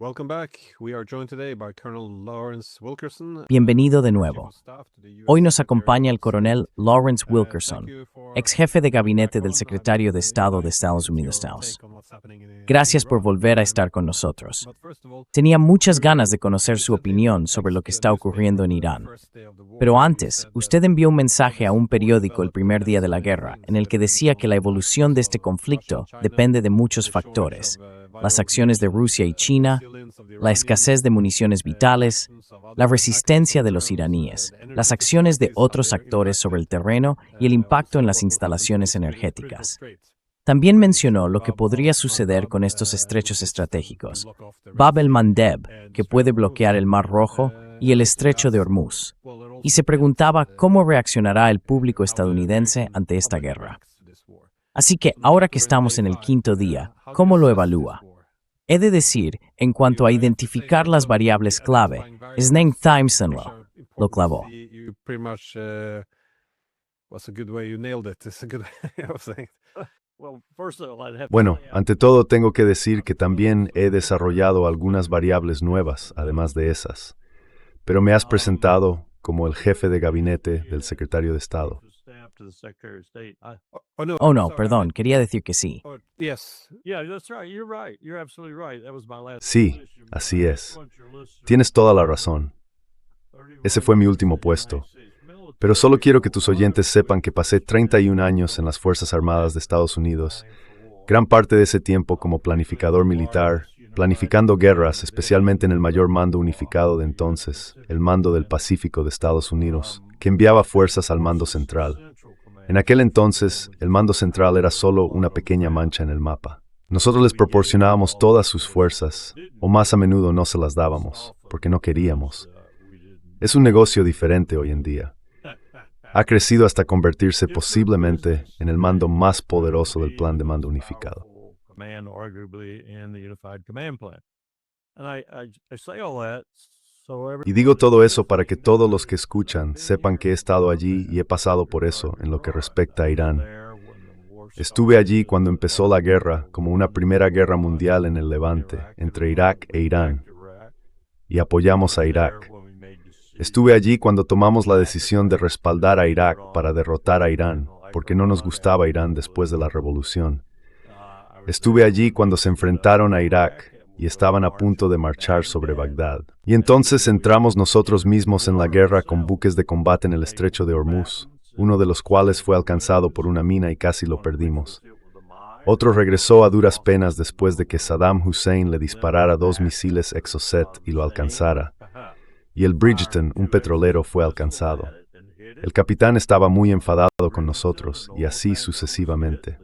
Welcome back. We are joined today by Colonel Lawrence Wilkerson. Bienvenido de nuevo. Hoy nos acompaña el coronel Lawrence Wilkerson, ex jefe de gabinete del secretario de Estado de Estados Unidos. Gracias por volver a estar con nosotros. Tenía muchas ganas de conocer su opinión sobre lo que está ocurriendo en Irán. Pero antes, usted envió un mensaje a un periódico el primer día de la guerra, en el que decía que la evolución de este conflicto depende de muchos factores: las acciones de Rusia y China, la escasez de municiones vitales, la resistencia de los iraníes, las acciones de otros actores sobre el terreno y el impacto en las instalaciones energéticas. También mencionó lo que podría suceder con estos estrechos estratégicos, Bab el-Mandeb, que puede bloquear el Mar Rojo, y el estrecho de Hormuz, y se preguntaba cómo reaccionará el público estadounidense ante esta guerra. Así que, ahora que estamos en el quinto día, ¿cómo lo evalúa? He de decir, en cuanto a identificar las variables clave, Sneng Timeson lo clavó. Bueno, ante todo tengo que decir que también he desarrollado algunas variables nuevas, además de esas. Pero me has presentado como el jefe de gabinete del secretario de Estado. Oh no, perdón, quería decir que sí. Sí, así es. Tienes toda la razón. Ese fue mi último puesto. Pero solo quiero que tus oyentes sepan que pasé 31 años en las Fuerzas Armadas de Estados Unidos, gran parte de ese tiempo como planificador militar, planificando guerras, especialmente en el mayor mando unificado de entonces, el Mando del Pacífico de Estados Unidos, que enviaba fuerzas al mando central. En aquel entonces, el mando central era solo una pequeña mancha en el mapa. Nosotros les proporcionábamos todas sus fuerzas, o más a menudo no se las dábamos, porque no queríamos. Es un negocio diferente hoy en día. Ha crecido hasta convertirse posiblemente en el mando más poderoso del plan de mando unificado. Y digo todo eso para que todos los que escuchan sepan que he estado allí y he pasado por eso en lo que respecta a Irán. Estuve allí cuando empezó la guerra, como una primera guerra mundial en el Levante, entre Irak e Irán, y apoyamos a Irak. Estuve allí cuando tomamos la decisión de respaldar a Irak para derrotar a Irán, porque no nos gustaba Irán después de la revolución. Estuve allí cuando se enfrentaron a Irak y estaban a punto de marchar sobre Bagdad. Y entonces entramos nosotros mismos en la guerra con buques de combate en el estrecho de Hormuz, uno de los cuales fue alcanzado por una mina y casi lo perdimos. Otro regresó a duras penas después de que Saddam Hussein le disparara 2 misiles Exocet y lo alcanzara. Y el Bridgeton, un petrolero, fue alcanzado. El capitán estaba muy enfadado con nosotros, y así sucesivamente.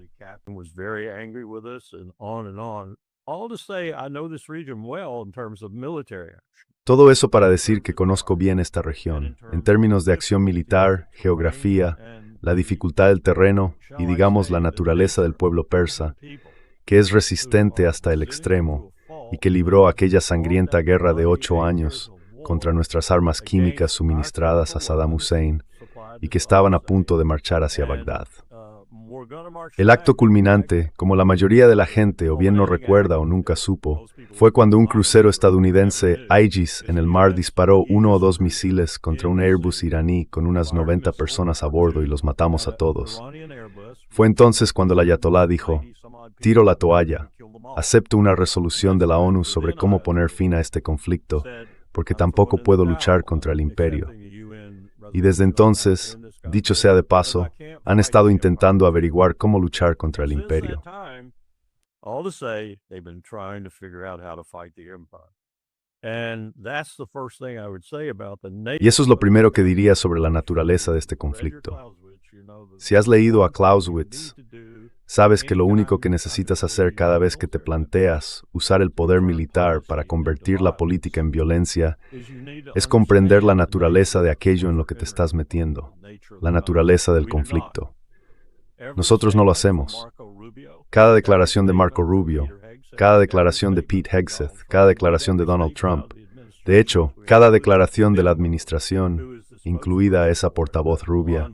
Todo eso para decir que conozco bien esta región, en términos de acción militar, geografía, la dificultad del terreno y, digamos, la naturaleza del pueblo persa, que es resistente hasta el extremo y que libró aquella sangrienta guerra de 8 años contra nuestras armas químicas suministradas a Saddam Hussein y que estaban a punto de marchar hacia Bagdad. El acto culminante, como la mayoría de la gente o bien no recuerda o nunca supo, fue cuando un crucero estadounidense, Aegis, en el mar disparó 1 o 2 misiles contra un Airbus iraní con unas 90 personas a bordo y los matamos a todos. Fue entonces cuando el ayatolá dijo: tiro la toalla, acepto una resolución de la ONU sobre cómo poner fin a este conflicto, porque tampoco puedo luchar contra el imperio. Y desde entonces, dicho sea de paso, han estado intentando averiguar cómo luchar contra el imperio. Y eso es lo primero que diría sobre la naturaleza de este conflicto. Si has leído a Clausewitz, sabes que lo único que necesitas hacer cada vez que te planteas usar el poder militar para convertir la política en violencia es comprender la naturaleza de aquello en lo que te estás metiendo, la naturaleza del conflicto. Nosotros no lo hacemos. Cada declaración de Marco Rubio, cada declaración de Pete Hegseth, cada declaración de Donald Trump, de hecho, cada declaración de la administración, incluida esa portavoz rubia,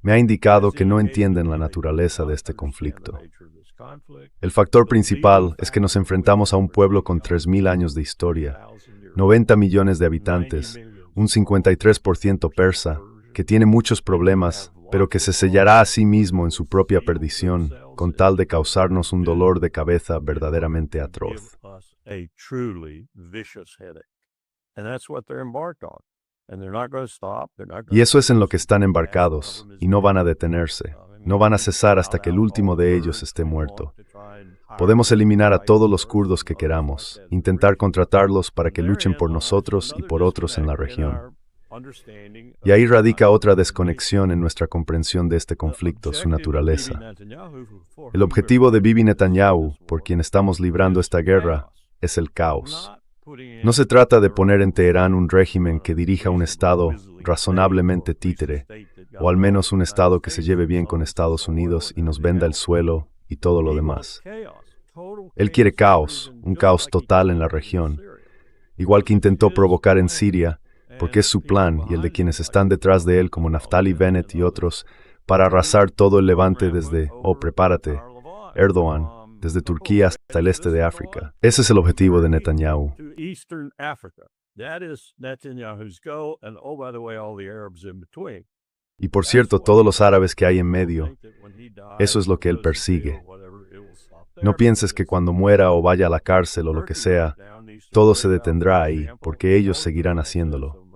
me ha indicado que no entienden la naturaleza de este conflicto. El factor principal es que nos enfrentamos a un pueblo con 3.000 años de historia, 90 millones de habitantes, un 53% persa, que tiene muchos problemas, pero que se sellará a sí mismo en su propia perdición, con tal de causarnos un dolor de cabeza verdaderamente atroz. Y eso es en lo que están embarcados, y no van a detenerse. No van a cesar hasta que el último de ellos esté muerto. Podemos eliminar a todos los kurdos que queramos, intentar contratarlos para que luchen por nosotros y por otros en la región. Y ahí radica otra desconexión en nuestra comprensión de este conflicto, su naturaleza. El objetivo de Bibi Netanyahu, por quien estamos librando esta guerra, es el caos. No se trata de poner en Teherán un régimen que dirija un Estado razonablemente títere, o al menos un Estado que se lleve bien con Estados Unidos y nos venda el suelo y todo lo demás. Él quiere caos, un caos total en la región, igual que intentó provocar en Siria, porque es su plan y el de quienes están detrás de él como Naftali Bennett y otros, para arrasar todo el levante desde, prepárate, Erdogan, desde Turquía hasta el este de África. Ese es el objetivo de Netanyahu. Y por cierto, todos los árabes que hay en medio, eso es lo que él persigue. No pienses que cuando muera o vaya a la cárcel o lo que sea, todo se detendrá ahí, porque ellos seguirán haciéndolo.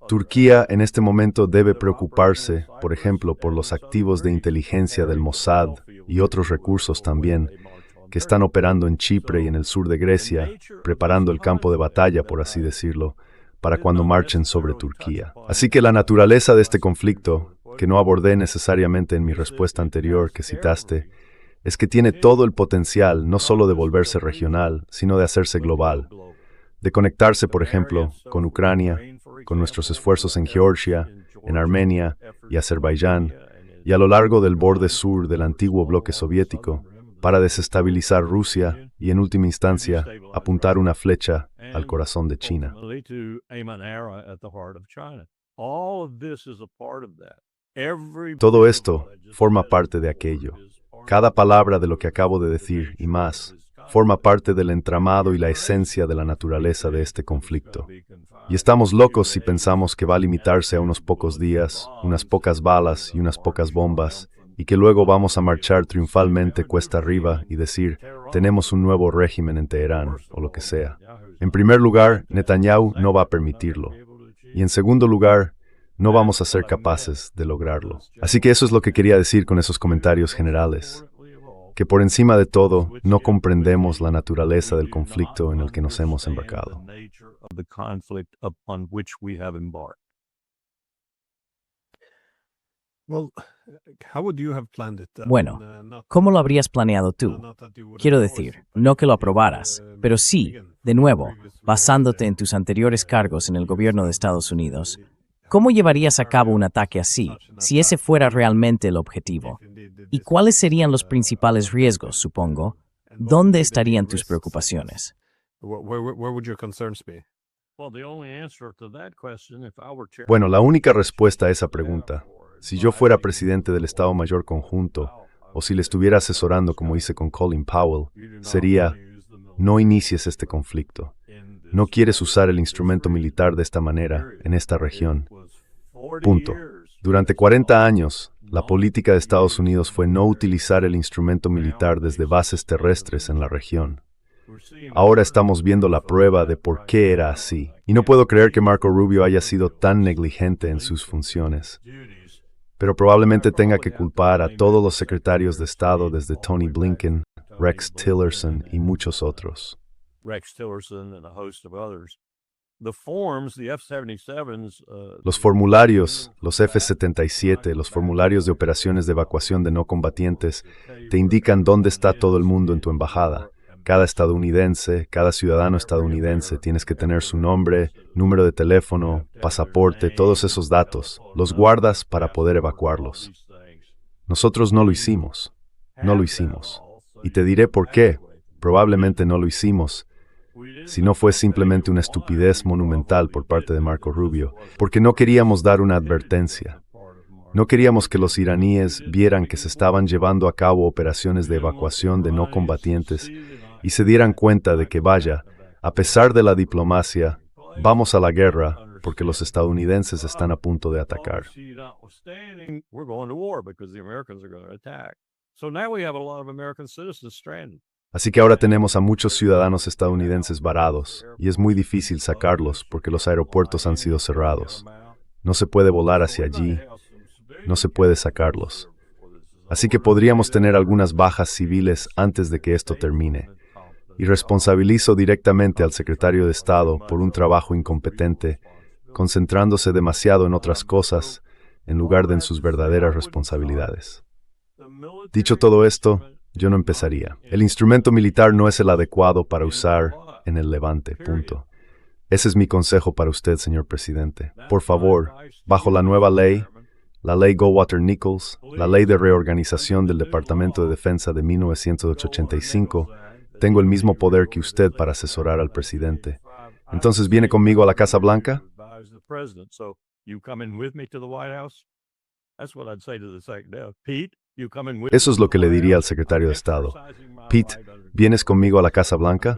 Turquía en este momento debe preocuparse, por ejemplo, por los activos de inteligencia del Mossad y otros recursos también, que están operando en Chipre y en el sur de Grecia, preparando el campo de batalla, por así decirlo, para cuando marchen sobre Turquía. Así que la naturaleza de este conflicto, que no abordé necesariamente en mi respuesta anterior que citaste, es que tiene todo el potencial no solo de volverse regional, sino de hacerse global, de conectarse, por ejemplo, con Ucrania, con nuestros esfuerzos en Georgia, en Armenia y Azerbaiyán, y a lo largo del borde sur del antiguo bloque soviético, para desestabilizar Rusia y, en última instancia, apuntar una flecha al corazón de China. Todo esto forma parte de aquello. Cada palabra de lo que acabo de decir, y más, forma parte del entramado y la esencia de la naturaleza de este conflicto. Y estamos locos si pensamos que va a limitarse a unos pocos días, unas pocas balas y unas pocas bombas, y que luego vamos a marchar triunfalmente cuesta arriba y decir, tenemos un nuevo régimen en Teherán, o lo que sea. En primer lugar, Netanyahu no va a permitirlo. Y en segundo lugar, no vamos a ser capaces de lograrlo. Así que eso es lo que quería decir con esos comentarios generales. Que por encima de todo, no comprendemos la naturaleza del conflicto en el que nos hemos embarcado. Bueno, ¿cómo lo habrías planeado tú? Quiero decir, no que lo aprobaras, pero sí, de nuevo, basándote en tus anteriores cargos en el gobierno de Estados Unidos, ¿cómo llevarías a cabo un ataque así, si ese fuera realmente el objetivo? ¿Y cuáles serían los principales riesgos, supongo? ¿Dónde estarían tus preocupaciones? Bueno, la única respuesta a esa pregunta, si yo fuera presidente del Estado Mayor Conjunto, o si le estuviera asesorando como hice con Colin Powell, sería, no inicies este conflicto. No quieres usar el instrumento militar de esta manera, en esta región. Punto. Durante 40 años, la política de Estados Unidos fue no utilizar el instrumento militar desde bases terrestres en la región. Ahora estamos viendo la prueba de por qué era así. Y no puedo creer que Marco Rubio haya sido tan negligente en sus funciones. Pero probablemente tenga que culpar a todos los secretarios de Estado desde Tony Blinken, Rex Tillerson y muchos otros. Los formularios, los F-77, los formularios de operaciones de evacuación de no combatientes, te indican dónde está todo el mundo en tu embajada. Cada estadounidense, cada ciudadano estadounidense, tienes que tener su nombre, número de teléfono, pasaporte, todos esos datos. Los guardas para poder evacuarlos. Nosotros no lo hicimos. No lo hicimos. Y te diré por qué. Probablemente no lo hicimos. Si no fue simplemente una estupidez monumental por parte de Marco Rubio, porque no queríamos dar una advertencia. No queríamos que los iraníes vieran que se estaban llevando a cabo operaciones de evacuación de no combatientes y se dieran cuenta de que, vaya, a pesar de la diplomacia, vamos a la guerra porque los estadounidenses están a punto de atacar. Así que ahora tenemos a muchos ciudadanos estadounidenses varados y es muy difícil sacarlos porque los aeropuertos han sido cerrados. No se puede volar hacia allí, no se puede sacarlos. Así que podríamos tener algunas bajas civiles antes de que esto termine. Y responsabilizo directamente al secretario de Estado por un trabajo incompetente, concentrándose demasiado en otras cosas en lugar de en sus verdaderas responsabilidades. Dicho todo esto, yo no empezaría. El instrumento militar no es el adecuado para usar en el Levante, punto. Ese es mi consejo para usted, señor presidente. Por favor, bajo la nueva ley, la ley Goldwater-Nichols, la ley de reorganización del Departamento de Defensa de 1985, tengo el mismo poder que usted para asesorar al presidente. Entonces, ¿viene conmigo a la Casa Blanca? Eso es lo que le diría al secretario de Estado. Pete, ¿vienes conmigo a la Casa Blanca?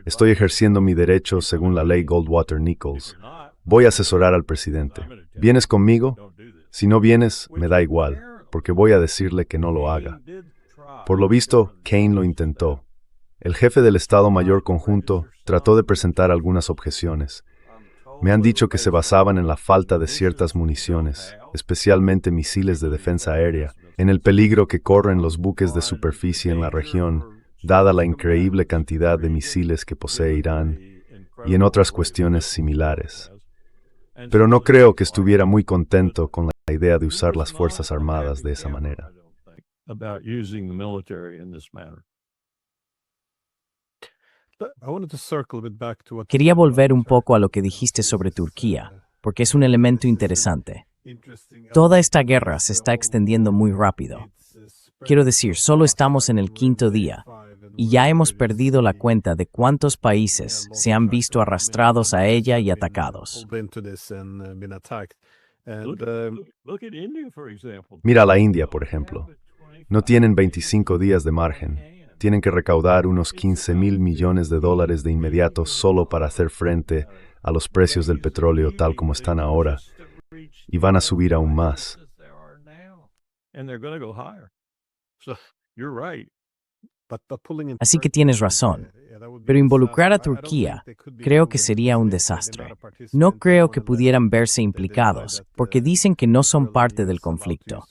Estoy ejerciendo mi derecho según la ley Goldwater-Nichols. Voy a asesorar al presidente. ¿Vienes conmigo? Si no vienes, me da igual, porque voy a decirle que no lo haga. Por lo visto, Kane lo intentó. El jefe del Estado Mayor Conjunto trató de presentar algunas objeciones. Me han dicho que se basaban en la falta de ciertas municiones, especialmente misiles de defensa aérea, en el peligro que corren los buques de superficie en la región, dada la increíble cantidad de misiles que posee Irán, y en otras cuestiones similares. Pero no creo que estuviera muy contento con la idea de usar las Fuerzas Armadas de esa manera. Quería volver un poco a lo que dijiste sobre Turquía, porque es un elemento interesante. Toda esta guerra se está extendiendo muy rápido. Quiero decir, solo estamos en el 5º día, y ya hemos perdido la cuenta de cuántos países se han visto arrastrados a ella y atacados. Mira a la India, por ejemplo. No tienen 25 días de margen. Tienen que recaudar unos $15,000 millones de inmediato solo para hacer frente a los precios del petróleo tal como están ahora, y van a subir aún más. Así que tienes razón. Pero involucrar a Turquía creo que sería un desastre. No creo que pudieran verse implicados, porque dicen que no son parte del conflicto.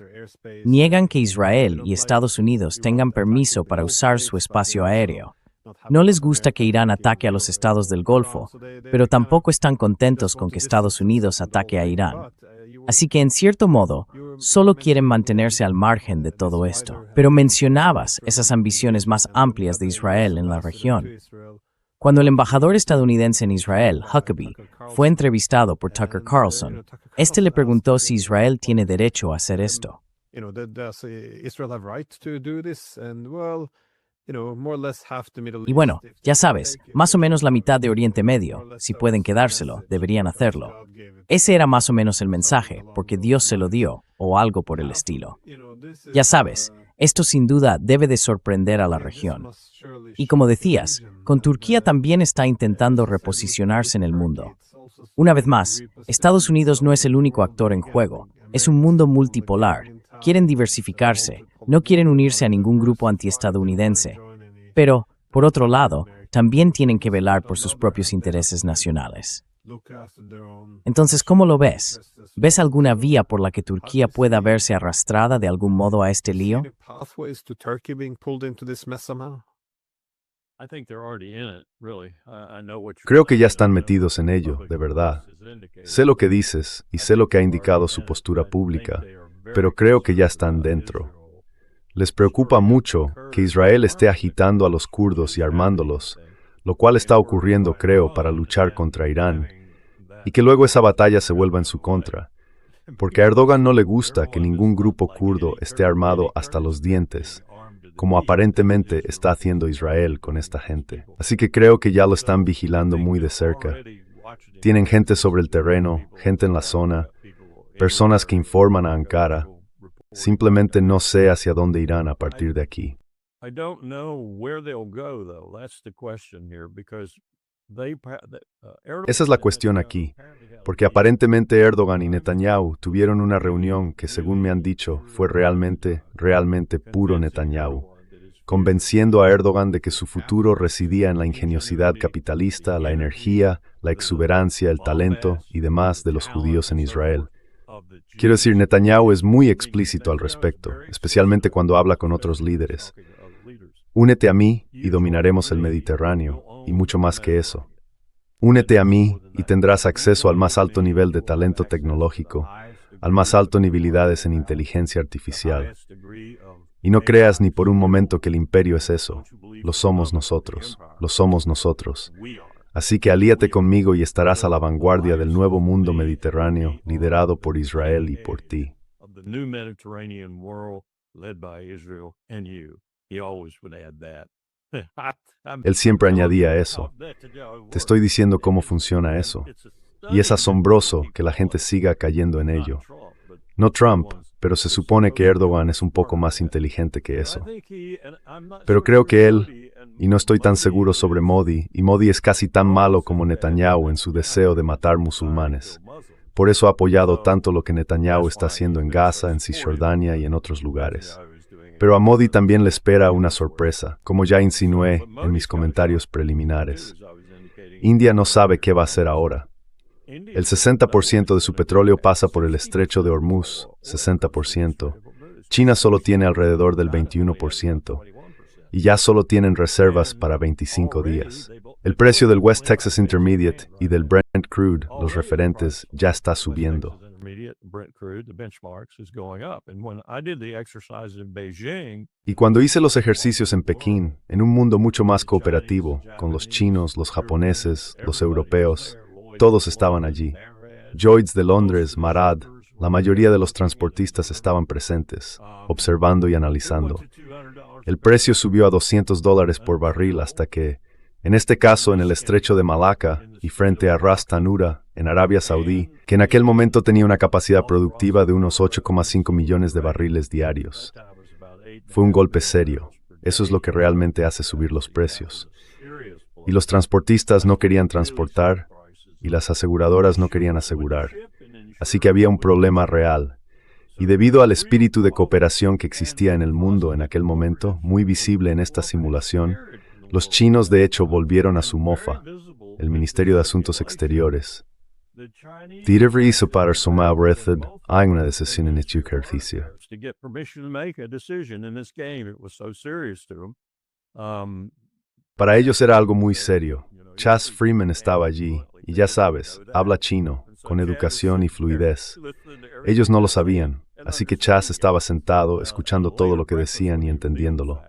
Niegan que Israel y Estados Unidos tengan permiso para usar su espacio aéreo. No les gusta que Irán ataque a los estados del Golfo, pero tampoco están contentos con que Estados Unidos ataque a Irán. Así que, en cierto modo, solo quieren mantenerse al margen de todo esto. Pero mencionabas esas ambiciones más amplias de Israel en la región. Cuando el embajador estadounidense en Israel, Huckabee, fue entrevistado por Tucker Carlson, este le preguntó si Israel tiene derecho a hacer esto. Y bueno, ya sabes, más o menos la mitad de Oriente Medio, si pueden quedárselo, deberían hacerlo. Ese era más o menos el mensaje, porque Dios se lo dio, o algo por el estilo. Ya sabes, esto sin duda debe de sorprender a la región. Y como decías, con Turquía también está intentando reposicionarse en el mundo. Una vez más, Estados Unidos no es el único actor en juego, es un mundo multipolar. Quieren diversificarse, no quieren unirse a ningún grupo antiestadounidense. Pero, por otro lado, también tienen que velar por sus propios intereses nacionales. Entonces, ¿cómo lo ves? ¿Ves alguna vía por la que Turquía pueda verse arrastrada de algún modo a este lío? Creo que ya están metidos en ello, de verdad. Sé lo que dices y sé lo que ha indicado su postura pública, pero creo que ya están dentro. Les preocupa mucho que Israel esté agitando a los kurdos y armándolos, lo cual está ocurriendo, creo, para luchar contra Irán, y que luego esa batalla se vuelva en su contra, porque a Erdogan no le gusta que ningún grupo kurdo esté armado hasta los dientes, como aparentemente está haciendo Israel con esta gente. Así que creo que ya lo están vigilando muy de cerca. Tienen gente sobre el terreno, gente en la zona, personas que informan a Ankara. Simplemente no sé hacia dónde irán a partir de aquí. Esa es la cuestión aquí, porque aparentemente Erdogan y Netanyahu tuvieron una reunión que, según me han dicho, fue realmente puro Netanyahu, convenciendo a Erdogan de que su futuro residía en la ingeniosidad capitalista, la energía, la exuberancia, el talento y demás de los judíos en Israel. Quiero decir, Netanyahu es muy explícito al respecto, especialmente cuando habla con otros líderes. Únete a mí y dominaremos el Mediterráneo, y mucho más que eso. Únete a mí y tendrás acceso al más alto nivel de talento tecnológico, al más alto nivelidades en inteligencia artificial. Y no creas ni por un momento que el imperio es eso. Lo somos nosotros. Lo somos nosotros. Así que alíate conmigo y estarás a la vanguardia del nuevo mundo mediterráneo, liderado por Israel y por ti. Él siempre añadía eso. Te estoy diciendo cómo funciona eso. Y es asombroso que la gente siga cayendo en ello. No Trump, pero se supone que Erdogan es un poco más inteligente que eso. Pero creo que él, y no estoy tan seguro sobre Modi, y Modi es casi tan malo como Netanyahu en su deseo de matar musulmanes. Por eso ha apoyado tanto lo que Netanyahu está haciendo en Gaza, en Cisjordania y en otros lugares. Pero a Modi también le espera una sorpresa, como ya insinué en mis comentarios preliminares. India no sabe qué va a hacer ahora. El 60% de su petróleo pasa por el estrecho de Hormuz, 60%. China solo tiene alrededor del 21%. Y ya solo tienen reservas para 25 días. El precio del West Texas Intermediate y del Brent Crude, los referentes, ya está subiendo. Y cuando hice los ejercicios en Pekín, en un mundo mucho más cooperativo, con los chinos, los japoneses, los europeos, todos estaban allí. Lloyds de Londres, Marad, la mayoría de los transportistas estaban presentes, observando y analizando. El precio subió a $200 por barril hasta que, en este caso en el estrecho de Malaca y frente a Ras Tanura, en Arabia Saudí, que en aquel momento tenía una capacidad productiva de unos 8,5 millones de barriles diarios. Fue un golpe serio. Eso es lo que realmente hace subir los precios. Y los transportistas no querían transportar, y las aseguradoras no querían asegurar. Así que había un problema real. Y debido al espíritu de cooperación que existía en el mundo en aquel momento, muy visible en esta simulación, los chinos de hecho volvieron a su mofa, el Ministerio de Asuntos Exteriores. Därför hizo para sumar hay una decisión en este ejercicio. Para ellos era algo muy serio. Chas Freeman estaba allí, y ya sabes, habla chino, con educación y fluidez. Ellos no lo sabían, así que Chas estaba sentado, escuchando todo lo que decían y entendiéndolo.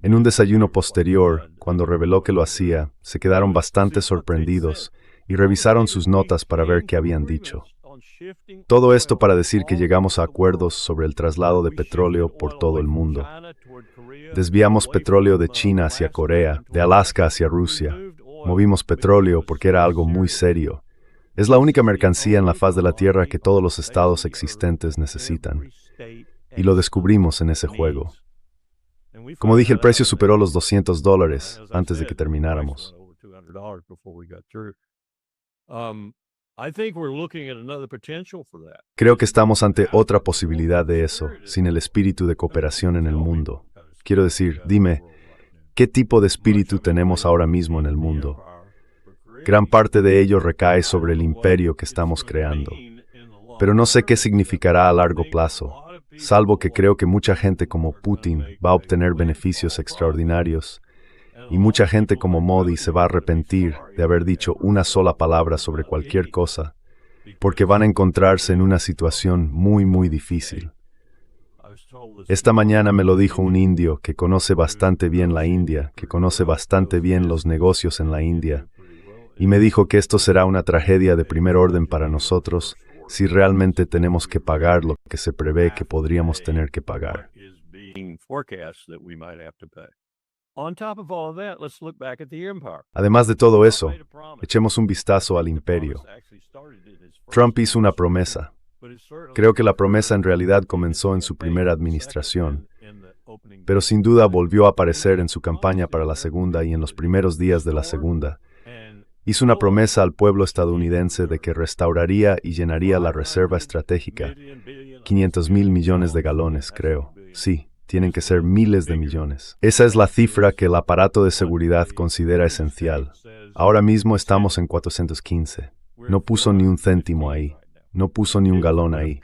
En un desayuno posterior, cuando reveló que lo hacía, se quedaron bastante sorprendidos y revisaron sus notas para ver qué habían dicho. Todo esto para decir que llegamos a acuerdos sobre el traslado de petróleo por todo el mundo. Desviamos petróleo de China hacia Corea, de Alaska hacia Rusia. Movimos petróleo porque era algo muy serio. Es la única mercancía en la faz de la Tierra que todos los estados existentes necesitan. Y lo descubrimos en ese juego. Como dije, el precio superó los $200 antes de que termináramos. Creo que estamos ante otra posibilidad de eso, sin el espíritu de cooperación en el mundo. Quiero decir, dime, ¿qué tipo de espíritu tenemos ahora mismo en el mundo? Gran parte de ello recae sobre el imperio que estamos creando. Pero no sé qué significará a largo plazo, salvo que creo que mucha gente como Putin va a obtener beneficios extraordinarios, y mucha gente como Modi se va a arrepentir de haber dicho una sola palabra sobre cualquier cosa, porque van a encontrarse en una situación muy, muy difícil. Esta mañana me lo dijo un indio que conoce bastante bien la India, que conoce bastante bien los negocios en la India, y me dijo que esto será una tragedia de primer orden para nosotros si realmente tenemos que pagar lo que se prevé que podríamos tener que pagar. Además de todo eso, echemos un vistazo al imperio. Trump hizo una promesa. Creo que la promesa en realidad comenzó en su primera administración, pero sin duda volvió a aparecer en su campaña para la segunda y en los primeros días de la segunda. Hizo una promesa al pueblo estadounidense de que restauraría y llenaría la reserva estratégica, 500,000 millones de galones, creo. Sí, tienen que ser miles de millones. Esa es la cifra que el aparato de seguridad considera esencial. Ahora mismo estamos en 415. No puso ni un céntimo ahí. No puso ni un galón ahí.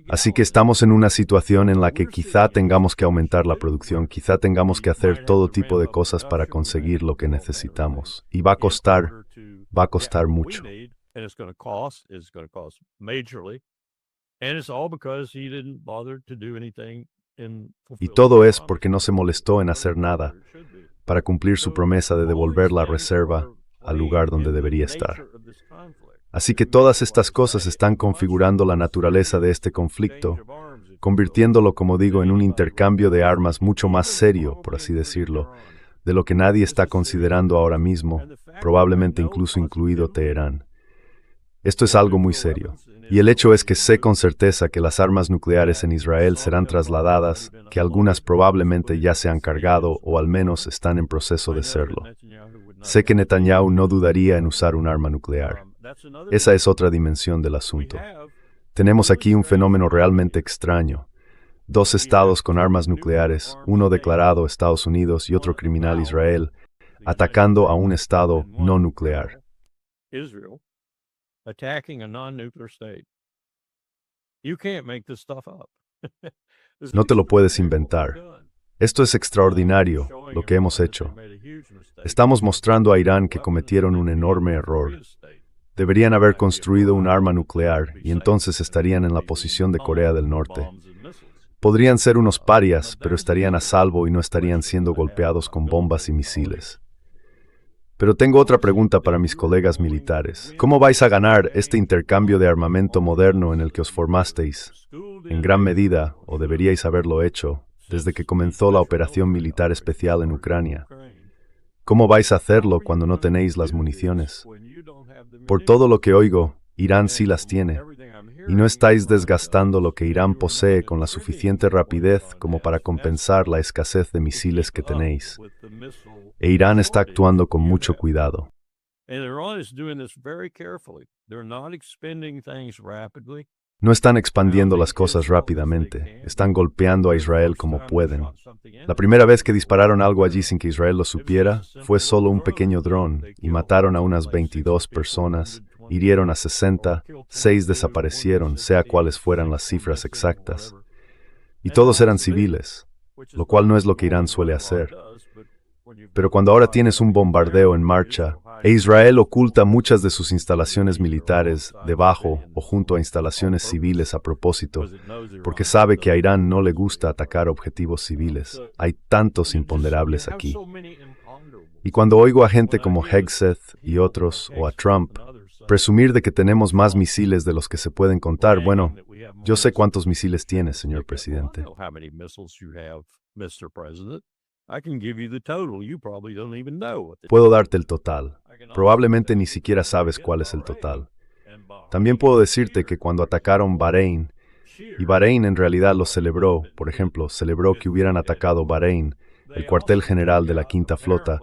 Así que estamos en una situación en la que quizá tengamos que aumentar la producción, quizá tengamos que hacer todo tipo de cosas para conseguir lo que necesitamos. Y va a costar mucho. Y todo es porque no se molestó en hacer nada para cumplir su promesa de devolver la reserva al lugar donde debería estar. Así que todas estas cosas están configurando la naturaleza de este conflicto, convirtiéndolo, como digo, en un intercambio de armas mucho más serio, por así decirlo, de lo que nadie está considerando ahora mismo, probablemente incluso incluido Teherán. Esto es algo muy serio. Y el hecho es que sé con certeza que las armas nucleares en Israel serán trasladadas, que algunas probablemente ya se han cargado o al menos están en proceso de serlo. Sé que Netanyahu no dudaría en usar un arma nuclear. Esa es otra dimensión del asunto. Tenemos aquí un fenómeno realmente extraño. Dos estados con armas nucleares, uno declarado Estados Unidos y otro criminal Israel, atacando a un estado no nuclear. No te lo puedes inventar. Esto es extraordinario, lo que hemos hecho. Estamos mostrando a Irán que cometieron un enorme error. Deberían haber construido un arma nuclear y entonces estarían en la posición de Corea del Norte. Podrían ser unos parias, pero estarían a salvo y no estarían siendo golpeados con bombas y misiles. Pero tengo otra pregunta para mis colegas militares. ¿Cómo vais a ganar este intercambio de armamento moderno en el que os formasteis? En gran medida, o deberíais haberlo hecho, desde que comenzó la operación militar especial en Ucrania. ¿Cómo vais a hacerlo cuando no tenéis las municiones? Por todo lo que oigo, Irán sí las tiene, y no estáis desgastando lo que Irán posee con la suficiente rapidez como para compensar la escasez de misiles que tenéis. E Irán está actuando con mucho cuidado. No están expandiendo las cosas rápidamente, están golpeando a Israel como pueden. La primera vez que dispararon algo allí sin que Israel lo supiera, fue solo un pequeño dron, y mataron a unas 22 personas, hirieron a 60, 6 desaparecieron, sea cuales fueran las cifras exactas. Y todos eran civiles, lo cual no es lo que Irán suele hacer. Pero cuando ahora tienes un bombardeo en marcha, e Israel oculta muchas de sus instalaciones militares debajo o junto a instalaciones civiles a propósito, porque sabe que a Irán no le gusta atacar objetivos civiles. Hay tantos imponderables aquí. Y cuando oigo a gente como Hegseth y otros, o a Trump, presumir de que tenemos más misiles de los que se pueden contar, bueno, yo sé cuántos misiles tiene, señor presidente. Puedo darte el total. Probablemente ni siquiera sabes cuál es el total. También puedo decirte que cuando atacaron Bahrein, y Bahrein en realidad lo celebró, por ejemplo, celebró que hubieran atacado Bahrein, el cuartel general de la Quinta Flota,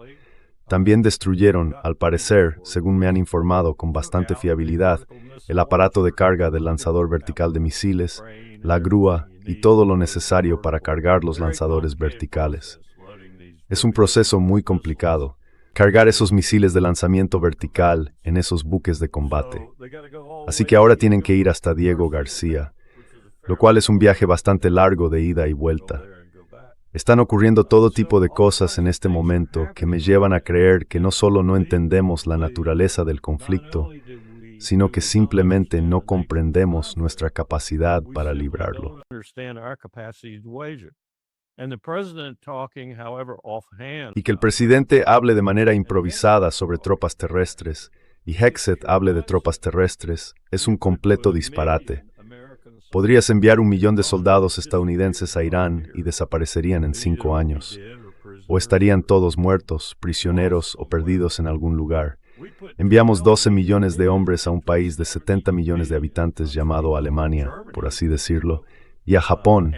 también destruyeron, al parecer, según me han informado con bastante fiabilidad, el aparato de carga del lanzador vertical de misiles, la grúa y todo lo necesario para cargar los lanzadores verticales. Es un proceso muy complicado, cargar esos misiles de lanzamiento vertical en esos buques de combate. Así que ahora tienen que ir hasta Diego García, lo cual es un viaje bastante largo de ida y vuelta. Están ocurriendo todo tipo de cosas en este momento que me llevan a creer que no solo no entendemos la naturaleza del conflicto, sino que simplemente no comprendemos nuestra capacidad para librarlo. Y que el presidente hable de manera improvisada sobre tropas terrestres y Hegseth hable de tropas terrestres es un completo disparate. Podrías enviar 1 millón de soldados estadounidenses a Irán y desaparecerían en 5 años. O estarían todos muertos, prisioneros o perdidos en algún lugar. Enviamos 12 millones de hombres a un país de 70 millones de habitantes llamado Alemania, por así decirlo, y a Japón,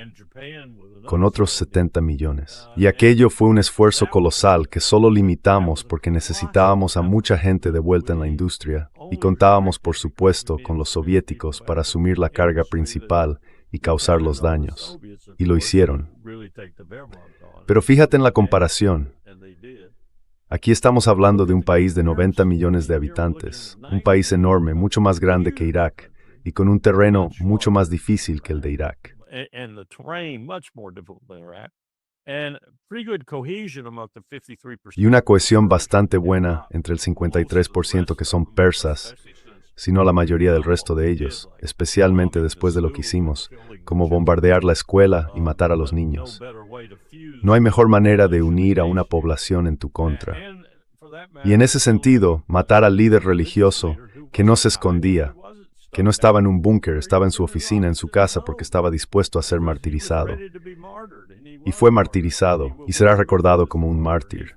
con otros 70 millones. Y aquello fue un esfuerzo colosal que solo limitamos porque necesitábamos a mucha gente de vuelta en la industria y contábamos, por supuesto, con los soviéticos para asumir la carga principal y causar los daños. Y lo hicieron. Pero fíjate en la comparación. Aquí estamos hablando de un país de 90 millones de habitantes, un país enorme, mucho más grande que Irak, y con un terreno mucho más difícil que el de Irak. Y una cohesión bastante buena entre el 53% que son persas, sino la mayoría del resto de ellos, especialmente después de lo que hicimos, como bombardear la escuela y matar a los niños. No hay mejor manera de unir a una población en tu contra. Y en ese sentido, matar al líder religioso que no se escondía, que no estaba en un búnker, estaba en su oficina, en su casa, porque estaba dispuesto a ser martirizado. Y fue martirizado, y será recordado como un mártir.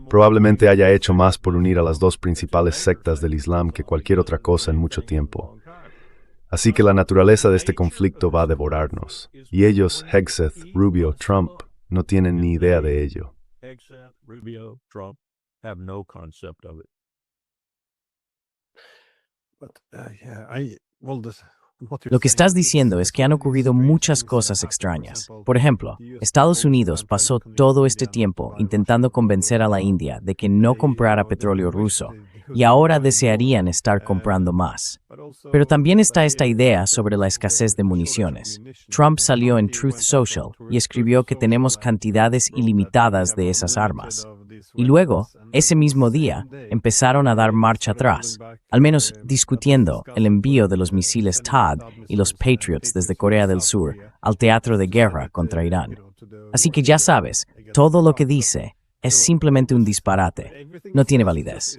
Probablemente haya hecho más por unir a las dos principales sectas del Islam que cualquier otra cosa en mucho tiempo. Así que la naturaleza de este conflicto va a devorarnos. Y ellos, Hegseth, Rubio, Trump, no tienen ni idea de ello. Lo que estás diciendo es que han ocurrido muchas cosas extrañas. Por ejemplo, Estados Unidos pasó todo este tiempo intentando convencer a la India de que no comprara petróleo ruso, y ahora desearían estar comprando más. Pero también está esta idea sobre la escasez de municiones. Trump salió en Truth Social y escribió que tenemos cantidades ilimitadas de esas armas. Y luego, ese mismo día, empezaron a dar marcha atrás, al menos discutiendo el envío de los misiles THAAD y los Patriots desde Corea del Sur al teatro de guerra contra Irán. Así que ya sabes, todo lo que dice es simplemente un disparate. No tiene validez.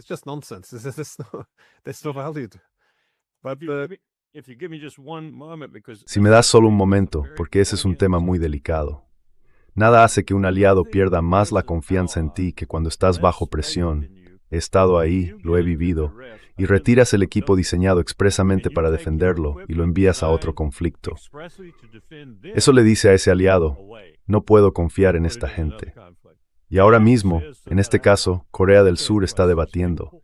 Si me das solo un momento, porque ese es un tema muy delicado. Nada hace que un aliado pierda más la confianza en ti que cuando estás bajo presión. He estado ahí, lo he vivido, y retiras el equipo diseñado expresamente para defenderlo y lo envías a otro conflicto. Eso le dice a ese aliado, no puedo confiar en esta gente. Y ahora mismo, en este caso, Corea del Sur está debatiendo.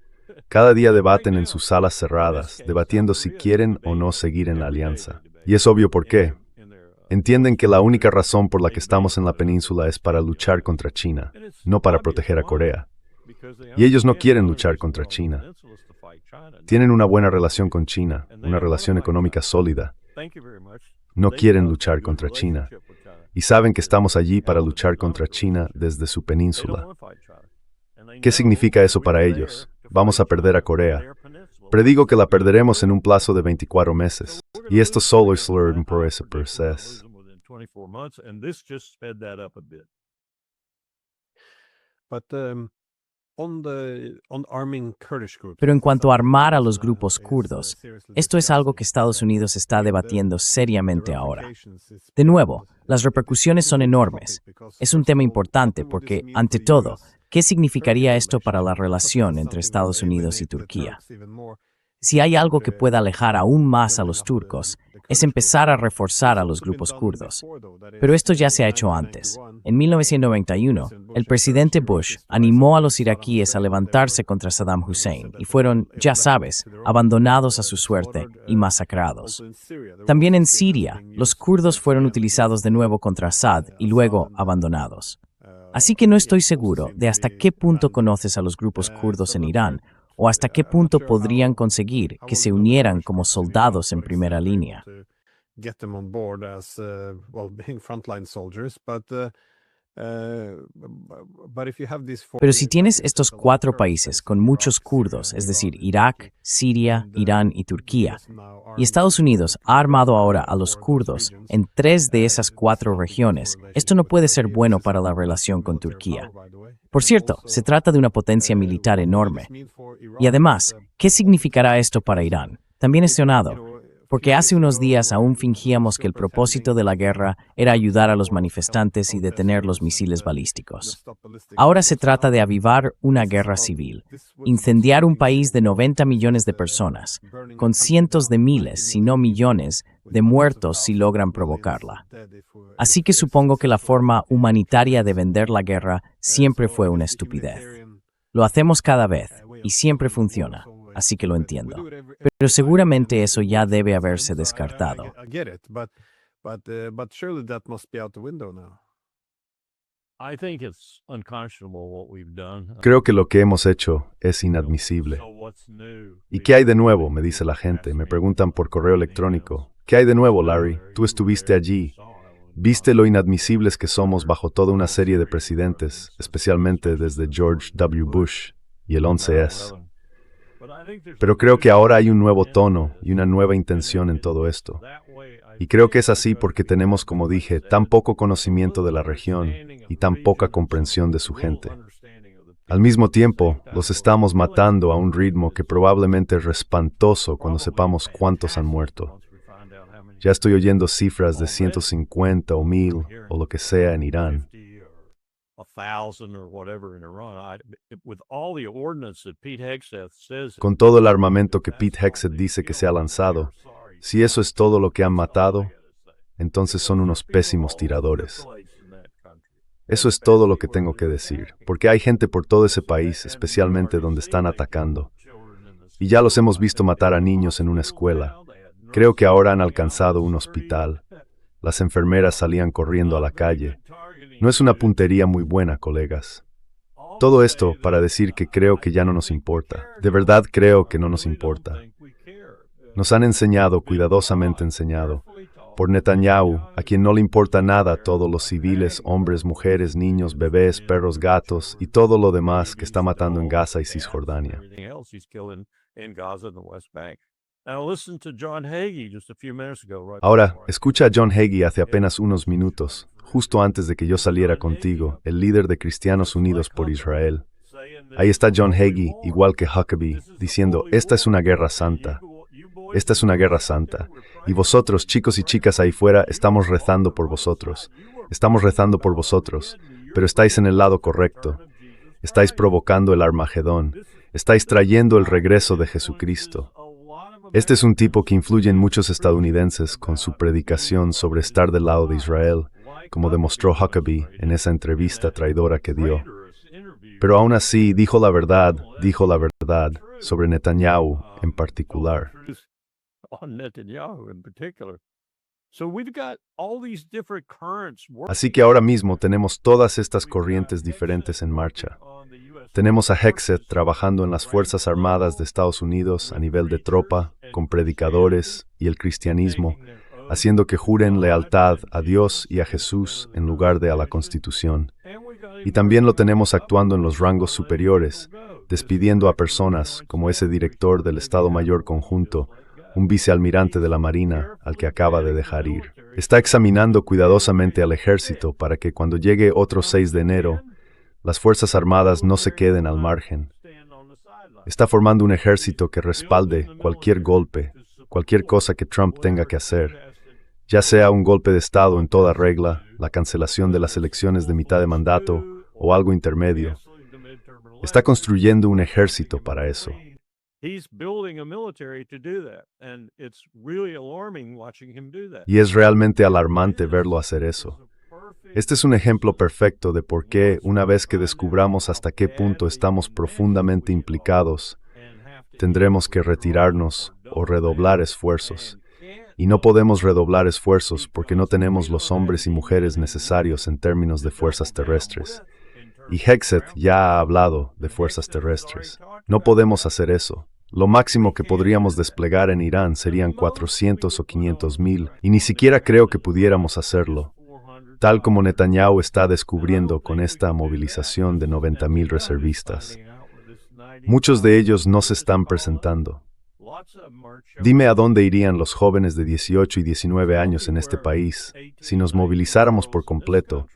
Cada día debaten en sus salas cerradas, debatiendo si quieren o no seguir en la alianza. Y es obvio por qué. Entienden que la única razón por la que estamos en la península es para luchar contra China, no para proteger a Corea. Y ellos no quieren luchar contra China. Tienen una buena relación con China, una relación económica sólida. No quieren luchar contra China. Y saben que estamos allí para luchar contra China desde su península. ¿Qué significa eso para ellos? Vamos a perder a Corea. Predigo que la perderemos en un plazo de 24 meses. Y esto solo es por ese proceso. Pero en cuanto a armar a los grupos kurdos, esto es algo que Estados Unidos está debatiendo seriamente ahora. De nuevo, las repercusiones son enormes. Es un tema importante porque, ante todo, ¿qué significaría esto para la relación entre Estados Unidos y Turquía? Si hay algo que pueda alejar aún más a los turcos, es empezar a reforzar a los grupos kurdos. Pero esto ya se ha hecho antes. En 1991, el presidente Bush animó a los iraquíes a levantarse contra Saddam Hussein y fueron, ya sabes, abandonados a su suerte y masacrados. También en Siria, los kurdos fueron utilizados de nuevo contra Assad y luego abandonados. Así que no estoy seguro de hasta qué punto conoces a los grupos kurdos en Irán o hasta qué punto podrían conseguir que se unieran como soldados en primera línea. Pero si tienes estos 4 países con muchos kurdos, es decir, Irak, Siria, Irán y Turquía, y Estados Unidos ha armado ahora a los kurdos en 3 de esas 4 regiones, esto no puede ser bueno para la relación con Turquía. Por cierto, se trata de una potencia militar enorme. Y además, ¿qué significará esto para Irán? También es sonado. porque hace unos días aún fingíamos que el propósito de la guerra era ayudar a los manifestantes y detener los misiles balísticos. Ahora se trata de avivar una guerra civil, incendiar un país de 90 millones de personas, con cientos de miles, si no millones, de muertos si logran provocarla. Así que supongo que la forma humanitaria de vender la guerra siempre fue una estupidez. Lo hacemos cada vez, y siempre funciona, así que lo entiendo. Pero seguramente eso ya debe haberse descartado. Creo que lo que hemos hecho es inadmisible. ¿Y qué hay de nuevo?, me dice la gente. Me preguntan por correo electrónico. ¿Qué hay de nuevo, Larry? Tú estuviste allí. Viste lo inadmisibles que somos bajo toda una serie de presidentes, especialmente desde George W. Bush y el 11S. Pero creo que ahora hay un nuevo tono y una nueva intención en todo esto. Y creo que es así porque tenemos, como dije, tan poco conocimiento de la región y tan poca comprensión de su gente. Al mismo tiempo, los estamos matando a un ritmo que probablemente es espantoso cuando sepamos cuántos han muerto. Ya estoy oyendo cifras de 150 o 1000 o lo que sea en Irán. Con todo el armamento que Pete Hegseth dice que se ha lanzado, si eso es todo lo que han matado, entonces son unos pésimos tiradores. Eso es todo lo que tengo que decir, porque hay gente por todo ese país, especialmente donde están atacando. Y ya los hemos visto matar a niños en una escuela. Creo que ahora han alcanzado un hospital. Las enfermeras salían corriendo a la calle. No es una puntería muy buena, colegas. Todo esto para decir que creo que ya no nos importa. De verdad creo que no nos importa. Nos han enseñado, cuidadosamente enseñado, por Netanyahu, a quien no le importa nada todos los civiles, hombres, mujeres, niños, bebés, perros, gatos y todo lo demás que está matando en Gaza y Cisjordania. Ahora, escucha a John Hagee hace apenas unos minutos, justo antes de que yo saliera contigo, el líder de Cristianos Unidos por Israel. Ahí está John Hagee, igual que Huckabee, diciendo, esta es una guerra santa. Esta es una guerra santa. Y vosotros, chicos y chicas ahí fuera, estamos rezando por vosotros. Estamos rezando por vosotros, pero estáis en el lado correcto. Estáis provocando el Armagedón. Estáis trayendo el regreso de Jesucristo. Este es un tipo que influye en muchos estadounidenses con su predicación sobre estar del lado de Israel, como demostró Huckabee en esa entrevista traidora que dio. Pero aún así dijo la verdad sobre Netanyahu en particular. Así que ahora mismo tenemos todas estas corrientes diferentes en marcha. Tenemos a Hegseth trabajando en las Fuerzas Armadas de Estados Unidos a nivel de tropa, con predicadores y el cristianismo, haciendo que juren lealtad a Dios y a Jesús en lugar de a la Constitución. Y también lo tenemos actuando en los rangos superiores, despidiendo a personas como ese director del Estado Mayor Conjunto, un vicealmirante de la Marina al que acaba de dejar ir. Está examinando cuidadosamente al ejército para que cuando llegue otro 6 de enero, las Fuerzas Armadas no se queden al margen. Está formando un ejército que respalde cualquier golpe, cualquier cosa que Trump tenga que hacer, ya sea un golpe de Estado en toda regla, la cancelación de las elecciones de mitad de mandato o algo intermedio. Está construyendo un ejército para eso. Y es realmente alarmante verlo hacer eso. Este es un ejemplo perfecto de por qué, una vez que descubramos hasta qué punto estamos profundamente implicados, tendremos que retirarnos o redoblar esfuerzos. Y no podemos redoblar esfuerzos porque no tenemos los hombres y mujeres necesarios en términos de fuerzas terrestres. Y Hegseth ya ha hablado de fuerzas terrestres. No podemos hacer eso. Lo máximo que podríamos desplegar en Irán serían 400 o 500,000, y ni siquiera creo que pudiéramos hacerlo, tal como Netanyahu está descubriendo con esta movilización de 90,000 reservistas. Muchos de ellos no se están presentando. Dime a dónde irían los jóvenes de 18 y 19 años en este país si nos movilizáramos por completo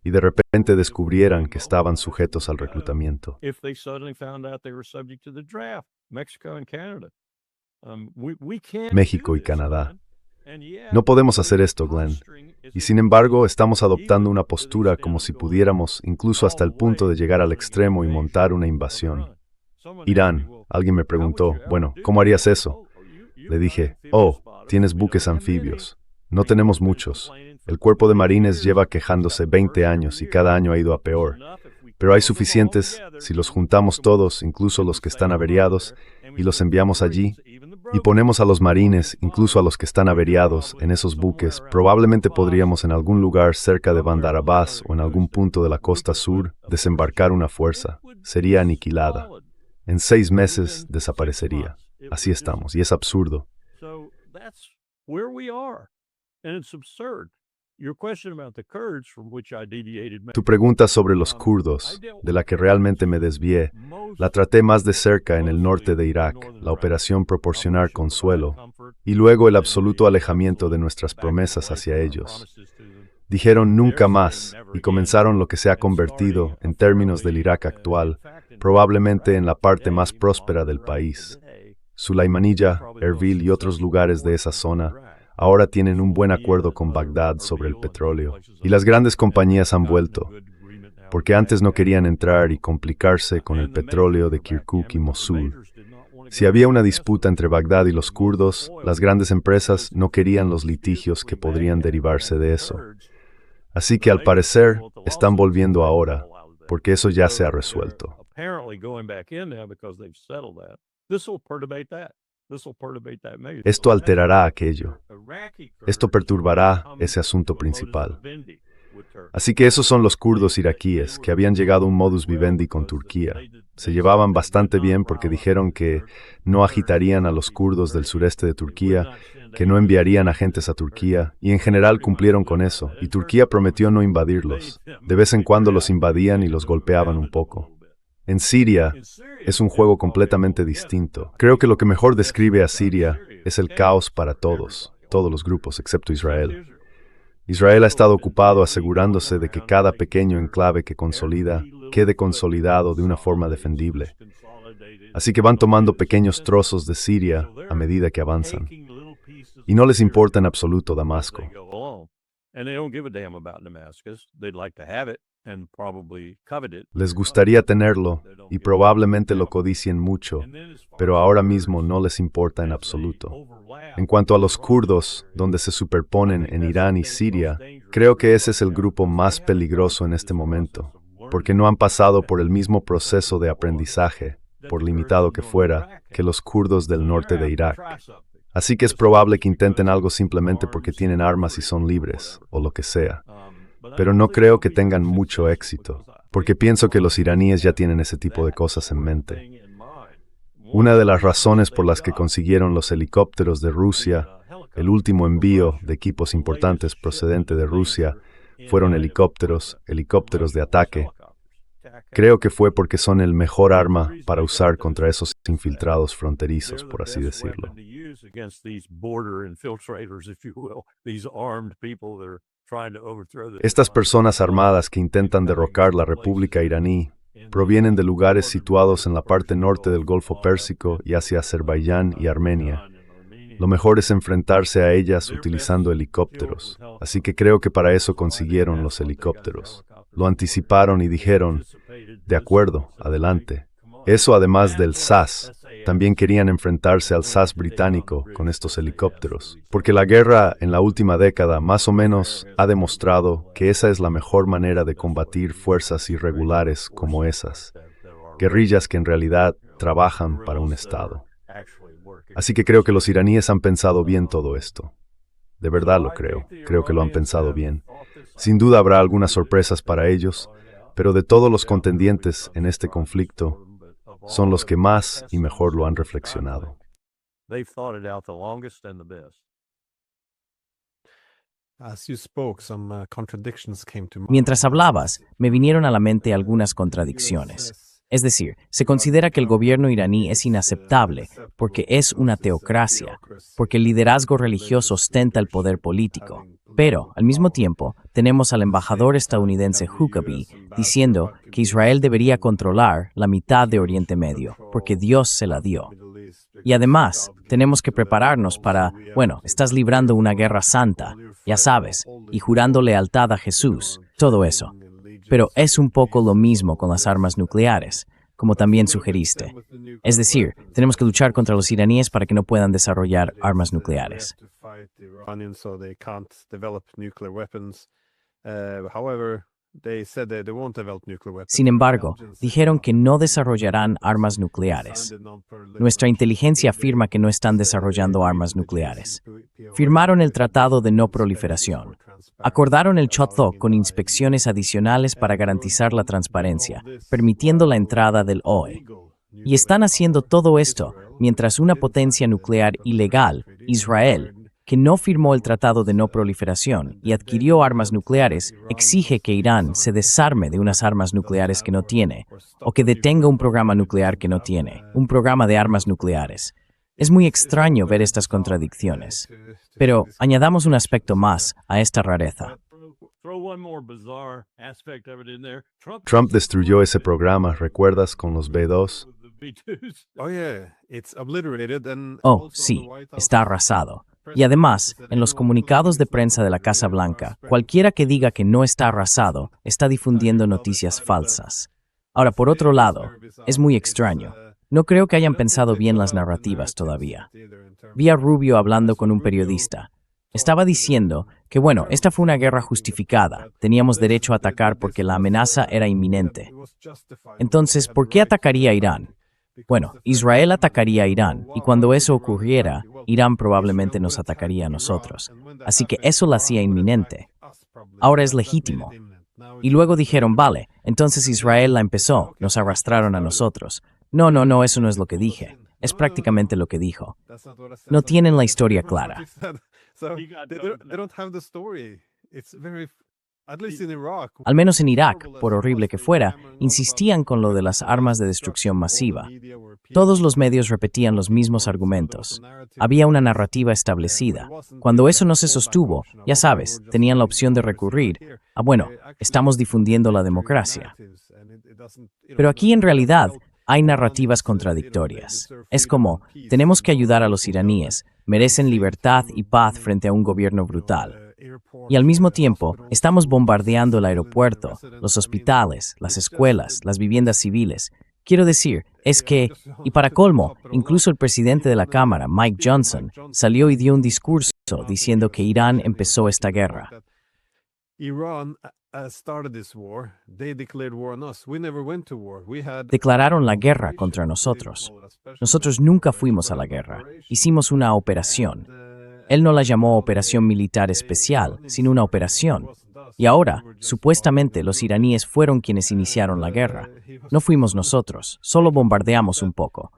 y de repente descubrieran que estaban sujetos al reclutamiento. México y Canadá. No podemos hacer esto, Glenn. Y sin embargo, estamos adoptando una postura como si pudiéramos, incluso hasta el punto de llegar al extremo y montar una invasión. Irán, alguien me preguntó, bueno, ¿cómo harías eso? Le dije, tienes buques anfibios. No tenemos muchos. El cuerpo de marines lleva quejándose 20 años y cada año ha ido a peor. Pero hay suficientes, si los juntamos todos, incluso los que están averiados, y los enviamos allí, y ponemos a los marines, incluso a los que están averiados, en esos buques, probablemente podríamos en algún lugar cerca de Bandar Abbas o en algún punto de la costa sur desembarcar una fuerza. Sería aniquilada. En 6 meses desaparecería. Así estamos, y es absurdo. Tu pregunta sobre los kurdos, de la que realmente me desvié, la traté más de cerca en el norte de Irak, la operación Proporcionar Consuelo, y luego el absoluto alejamiento de nuestras promesas hacia ellos. Dijeron nunca más, y comenzaron lo que se ha convertido, en términos del Irak actual, probablemente en la parte más próspera del país. Sulaymaniyah, Erbil y otros lugares de esa zona ahora tienen un buen acuerdo con Bagdad sobre el petróleo, y las grandes compañías han vuelto, porque antes no querían entrar y complicarse con el petróleo de Kirkuk y Mosul. Si había una disputa entre Bagdad y los kurdos, las grandes empresas no querían los litigios que podrían derivarse de eso. Así que al parecer están volviendo ahora, porque eso ya se ha resuelto. Esto alterará aquello. Esto perturbará ese asunto principal. Así que esos son los kurdos iraquíes que habían llegado a un modus vivendi con Turquía. Se llevaban bastante bien porque dijeron que no agitarían a los kurdos del sureste de Turquía, que no enviarían agentes a Turquía, y en general cumplieron con eso, y Turquía prometió no invadirlos. De vez en cuando los invadían y los golpeaban un poco. En Siria es un juego completamente distinto. Creo que lo que mejor describe a Siria es el caos para todos los grupos, excepto Israel. Israel ha estado ocupado asegurándose de que cada pequeño enclave que consolida quede consolidado de una forma defendible. Así que van tomando pequeños trozos de Siria a medida que avanzan. Y no les importa en absoluto Damasco. Les gustaría tenerlo y probablemente lo codicien mucho, pero ahora mismo no les importa en absoluto. En cuanto a los kurdos, donde se superponen en Irán y Siria, creo que ese es el grupo más peligroso en este momento, porque no han pasado por el mismo proceso de aprendizaje, por limitado que fuera, que los kurdos del norte de Irak. Así que es probable que intenten algo simplemente porque tienen armas y son libres, o lo que sea. Pero no creo que tengan mucho éxito, porque pienso que los iraníes ya tienen ese tipo de cosas en mente. Una de las razones por las que consiguieron los helicópteros de Rusia, el último envío de equipos importantes procedente de Rusia, fueron helicópteros de ataque. Creo que fue porque son el mejor arma para usar contra esos infiltrados fronterizos, por así decirlo. Estas personas armadas que intentan derrocar la República iraní provienen de lugares situados en la parte norte del Golfo Pérsico y hacia Azerbaiyán y Armenia. Lo mejor es enfrentarse a ellas utilizando helicópteros, así que creo que para eso consiguieron los helicópteros. Lo anticiparon y dijeron, de acuerdo, adelante. Eso además del SAS. También querían enfrentarse al SAS británico con estos helicópteros, porque la guerra en la última década más o menos ha demostrado que esa es la mejor manera de combatir fuerzas irregulares como esas, guerrillas que en realidad trabajan para un Estado. Así que creo que los iraníes han pensado bien todo esto. De verdad lo creo que lo han pensado bien. Sin duda habrá algunas sorpresas para ellos, pero de todos los contendientes en este conflicto, son los que más y mejor lo han reflexionado. Mientras hablabas, me vinieron a la mente algunas contradicciones. Es decir, se considera que el gobierno iraní es inaceptable porque es una teocracia, porque el liderazgo religioso ostenta el poder político. Pero, al mismo tiempo, tenemos al embajador estadounidense Huckabee diciendo que Israel debería controlar la mitad de Oriente Medio, porque Dios se la dio. Y además, tenemos que prepararnos para, estás librando una guerra santa, ya sabes, y jurando lealtad a Jesús, todo eso. Pero es un poco lo mismo con las armas nucleares, como también sugeriste. Es decir, tenemos que luchar contra los iraníes para que no puedan desarrollar armas nucleares. Sin embargo, dijeron que no desarrollarán armas nucleares. Nuestra inteligencia afirma que no están desarrollando armas nucleares. Firmaron el Tratado de No Proliferación. Acordaron el Chotzo con inspecciones adicionales para garantizar la transparencia, permitiendo la entrada del OE. Y están haciendo todo esto mientras una potencia nuclear ilegal, Israel, que no firmó el Tratado de No Proliferación y adquirió armas nucleares, exige que Irán se desarme de unas armas nucleares que no tiene, o que detenga un programa nuclear que no tiene, un programa de armas nucleares. Es muy extraño ver estas contradicciones. Pero añadamos un aspecto más a esta rareza. Trump destruyó ese programa, ¿recuerdas? Con los B-2. Oh, sí, está arrasado. Y además, en los comunicados de prensa de la Casa Blanca, cualquiera que diga que no está arrasado está difundiendo noticias falsas. Ahora, por otro lado, es muy extraño. No creo que hayan pensado bien las narrativas todavía. Vi a Rubio hablando con un periodista. Estaba diciendo que, esta fue una guerra justificada. Teníamos derecho a atacar porque la amenaza era inminente. Entonces, ¿por qué atacaría Irán? Israel atacaría a Irán, y cuando eso ocurriera, Irán probablemente nos atacaría a nosotros. Así que eso la hacía inminente. Ahora es legítimo. Y luego dijeron, vale, entonces Israel la empezó, nos arrastraron a nosotros. No, eso no es lo que dije. Es prácticamente lo que dijo. No tienen la historia clara. Al menos en Irak, por horrible que fuera, insistían con lo de las armas de destrucción masiva. Todos los medios repetían los mismos argumentos. Había una narrativa establecida. Cuando eso no se sostuvo, ya sabes, tenían la opción de recurrir a, estamos difundiendo la democracia. Pero aquí en realidad hay narrativas contradictorias. Es como, tenemos que ayudar a los iraníes, merecen libertad y paz frente a un gobierno brutal. Y al mismo tiempo, estamos bombardeando el aeropuerto, los hospitales, las escuelas, las viviendas civiles. Quiero decir, es que, y para colmo, incluso el presidente de la Cámara, Mike Johnson, salió y dio un discurso diciendo que Irán empezó esta guerra. Declararon la guerra contra nosotros. Nosotros nunca fuimos a la guerra. Hicimos una operación. Él no la llamó operación militar especial, sino una operación. Y ahora, supuestamente, los iraníes fueron quienes iniciaron la guerra. No fuimos nosotros, solo bombardeamos un poco.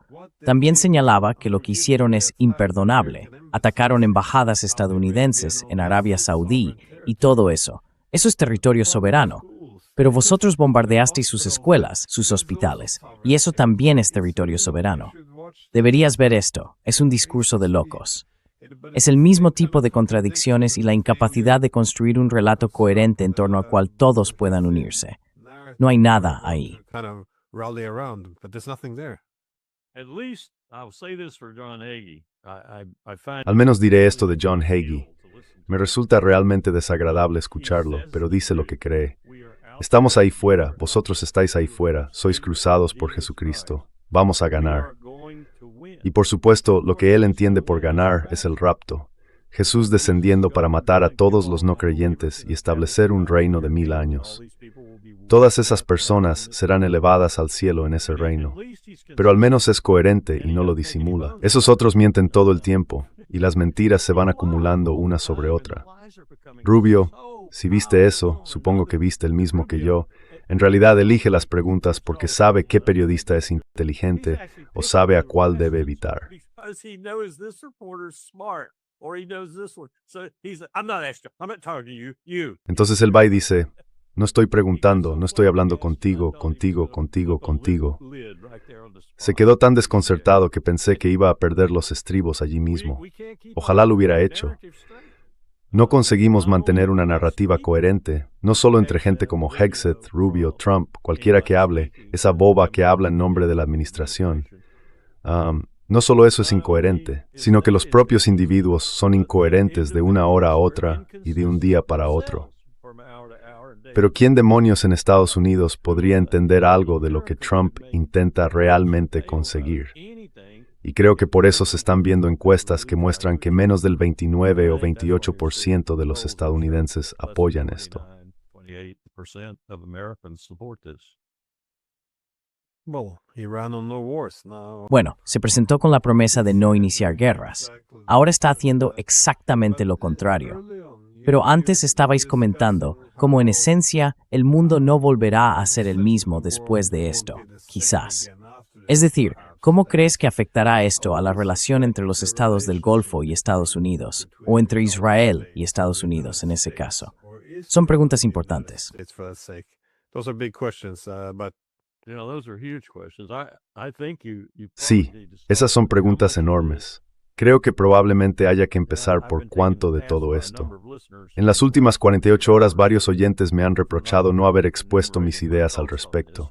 También señalaba que lo que hicieron es imperdonable. Atacaron embajadas estadounidenses en Arabia Saudí y todo eso. Eso es territorio soberano. Pero vosotros bombardeasteis sus escuelas, sus hospitales, y eso también es territorio soberano. Deberías ver esto, es un discurso de locos. Es el mismo tipo de contradicciones y la incapacidad de construir un relato coherente en torno al cual todos puedan unirse. No hay nada ahí. Al menos diré esto de John Hagee. Me resulta realmente desagradable escucharlo, pero dice lo que cree. Estamos ahí fuera, vosotros estáis ahí fuera, sois cruzados por Jesucristo. Vamos a ganar. Y por supuesto, lo que él entiende por ganar es el rapto. Jesús descendiendo para matar a todos los no creyentes y establecer un reino de 1000 años. Todas esas personas serán elevadas al cielo en ese reino. Pero al menos es coherente y no lo disimula. Esos otros mienten todo el tiempo, y las mentiras se van acumulando una sobre otra. Rubio, si viste eso, supongo que viste el mismo que yo. En realidad elige las preguntas porque sabe qué periodista es inteligente o sabe a cuál debe evitar. Entonces él va y dice, no estoy preguntando, no estoy hablando contigo. Se quedó tan desconcertado que pensé que iba a perder los estribos allí mismo. Ojalá lo hubiera hecho. No conseguimos mantener una narrativa coherente, no solo entre gente como Hegseth, Rubio, Trump, cualquiera que hable, esa boba que habla en nombre de la administración. No solo eso es incoherente, sino que los propios individuos son incoherentes de una hora a otra y de un día para otro. Pero ¿quién demonios en Estados Unidos podría entender algo de lo que Trump intenta realmente conseguir? Y creo que por eso se están viendo encuestas que muestran que menos del 29 o 28% de los estadounidenses apoyan esto. Bueno, se presentó con la promesa de no iniciar guerras. Ahora está haciendo exactamente lo contrario. Pero antes estabais comentando cómo en esencia el mundo no volverá a ser el mismo después de esto, quizás. Es decir, ¿cómo crees que afectará esto a la relación entre los estados del Golfo y Estados Unidos, o entre Israel y Estados Unidos en ese caso? Son preguntas importantes. Sí, esas son preguntas enormes. Creo que probablemente haya que empezar por cuánto de todo esto. En las últimas 48 horas varios oyentes me han reprochado no haber expuesto mis ideas al respecto.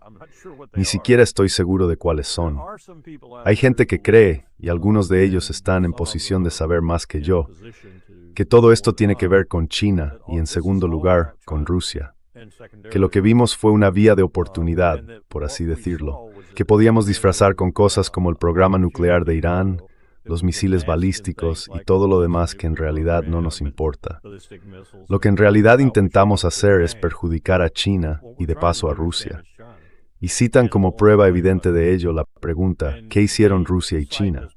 Ni siquiera estoy seguro de cuáles son. Hay gente que cree, y algunos de ellos están en posición de saber más que yo, que todo esto tiene que ver con China y, en segundo lugar, con Rusia. Que lo que vimos fue una vía de oportunidad, por así decirlo, que podíamos disfrazar con cosas como el programa nuclear de Irán, los misiles balísticos y todo lo demás que en realidad no nos importa. Lo que en realidad intentamos hacer es perjudicar a China y de paso a Rusia. Y citan como prueba evidente de ello la pregunta, ¿qué hicieron Rusia y China?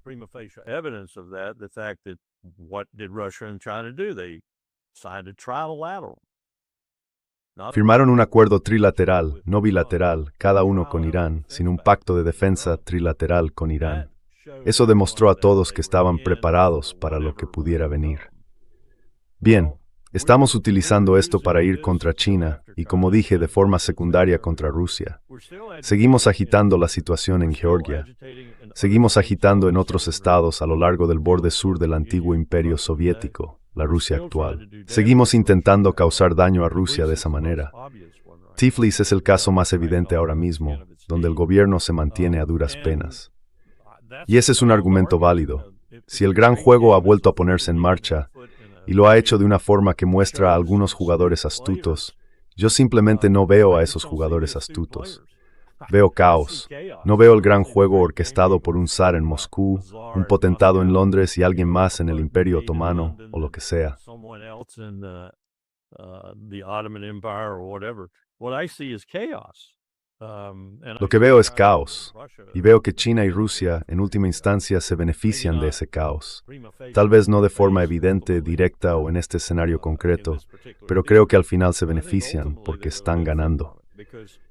Firmaron un acuerdo trilateral, no bilateral, cada uno con Irán, sin un pacto de defensa trilateral con Irán. Eso demostró a todos que estaban preparados para lo que pudiera venir. Bien, estamos utilizando esto para ir contra China y, como dije, de forma secundaria contra Rusia. Seguimos agitando la situación en Georgia. Seguimos agitando en otros estados a lo largo del borde sur del antiguo imperio soviético, la Rusia actual. Seguimos intentando causar daño a Rusia de esa manera. Tiflis es el caso más evidente ahora mismo, donde el gobierno se mantiene a duras penas. Y ese es un argumento válido. Si el gran juego ha vuelto a ponerse en marcha, y lo ha hecho de una forma que muestra a algunos jugadores astutos, yo simplemente no veo a esos jugadores astutos. Veo caos. No veo el gran juego orquestado por un zar en Moscú, un potentado en Londres y alguien más en el Imperio Otomano, o lo que sea. Lo que veo es caos, y veo que China y Rusia, en última instancia, se benefician de ese caos. Tal vez no de forma evidente, directa o en este escenario concreto, pero creo que al final se benefician porque están ganando.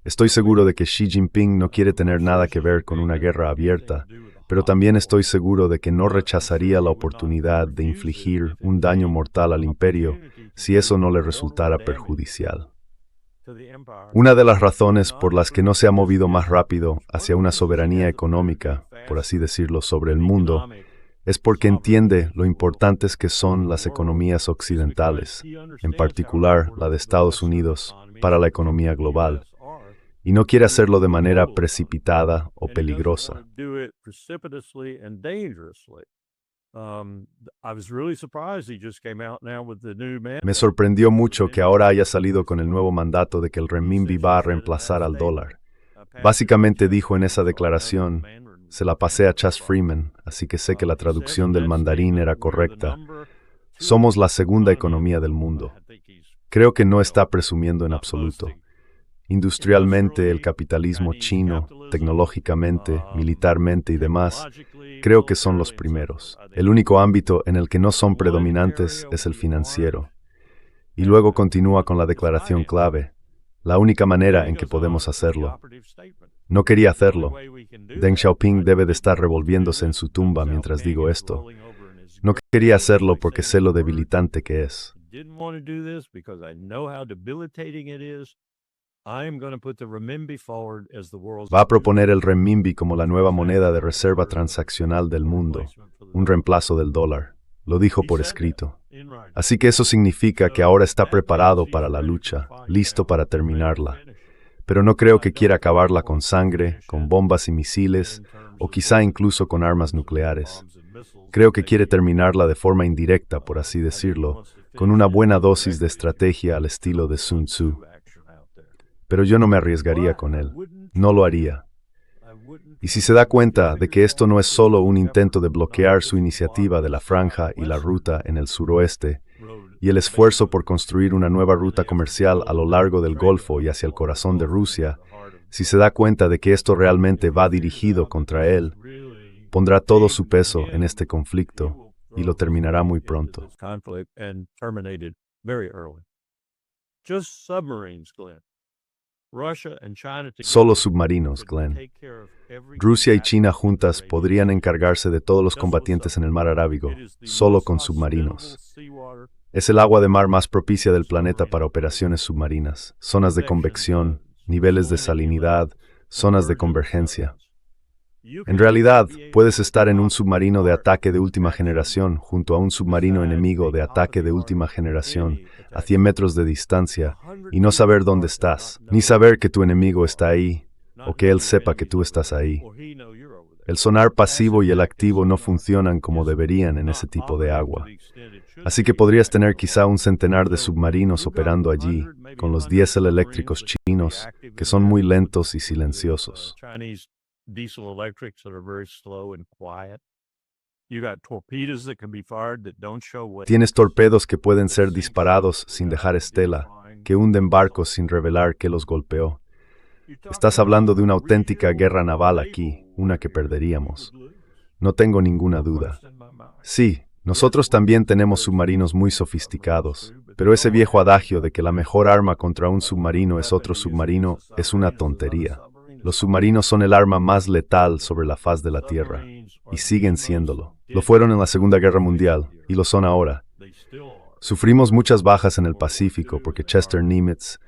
Estoy seguro de que Xi Jinping no quiere tener nada que ver con una guerra abierta, pero también estoy seguro de que no rechazaría la oportunidad de infligir un daño mortal al imperio si eso no le resultara perjudicial. Una de las razones por las que no se ha movido más rápido hacia una soberanía económica, por así decirlo, sobre el mundo, es porque entiende lo importantes que son las economías occidentales, en particular la de Estados Unidos, para la economía global, y no quiere hacerlo de manera precipitada o peligrosa. Me sorprendió mucho que ahora haya salido con el nuevo mandato de que el renminbi va a reemplazar al dólar. Básicamente dijo en esa declaración, se la pasé a Chas Freeman, así que sé que la traducción del mandarín era correcta. Somos la segunda economía del mundo. Creo que no está presumiendo en absoluto. Industrialmente, el capitalismo chino, tecnológicamente, militarmente y demás, creo que son los primeros. El único ámbito en el que no son predominantes es el financiero. Y luego continúa con la declaración clave, la única manera en que podemos hacerlo. No quería hacerlo. Deng Xiaoping debe de estar revolviéndose en su tumba mientras digo esto. No quería hacerlo porque sé lo debilitante que es. Va a proponer el renminbi como la nueva moneda de reserva transaccional del mundo, un reemplazo del dólar. Lo dijo por escrito. Así que eso significa que ahora está preparado para la lucha, listo para terminarla. Pero no creo que quiera acabarla con sangre, con bombas y misiles, o quizá incluso con armas nucleares. Creo que quiere terminarla de forma indirecta, por así decirlo, con una buena dosis de estrategia al estilo de Sun Tzu. Pero yo no me arriesgaría con él. No lo haría. Y si se da cuenta de que esto no es solo un intento de bloquear su iniciativa de la franja y la ruta en el suroeste, y el esfuerzo por construir una nueva ruta comercial a lo largo del Golfo y hacia el corazón de Rusia, si se da cuenta de que esto realmente va dirigido contra él, pondrá todo su peso en este conflicto y lo terminará muy pronto. Solo submarinos, Glenn. Rusia y China juntas podrían encargarse de todos los combatientes en el mar Arábigo, solo con submarinos. Es el agua de mar más propicia del planeta para operaciones submarinas, zonas de convección, niveles de salinidad, zonas de convergencia. En realidad, puedes estar en un submarino de ataque de última generación junto a un submarino enemigo de ataque de última generación a 100 metros de distancia y no saber dónde estás, ni saber que tu enemigo está ahí o que él sepa que tú estás ahí. El sonar pasivo y el activo no funcionan como deberían en ese tipo de agua. Así que podrías tener quizá un centenar de submarinos operando allí, con los diésel eléctricos chinos, que son muy lentos y silenciosos. Diesel electrics that are very slow and quiet. You got torpedoes that can be fired that don't show what. Tienes torpedos que pueden ser disparados sin dejar estela, que hunden barcos sin revelar que los golpeó. Estás hablando de una auténtica guerra naval aquí, una que perderíamos. No tengo ninguna duda. Sí, nosotros también tenemos submarinos muy sofisticados, pero ese viejo adagio de que la mejor arma contra un submarino es otro submarino es una tontería. Los submarinos son el arma más letal sobre la faz de la Tierra, y siguen siéndolo. Lo fueron en la Segunda Guerra Mundial, y lo son ahora. Sufrimos muchas bajas en el Pacífico porque Chester Nimitz,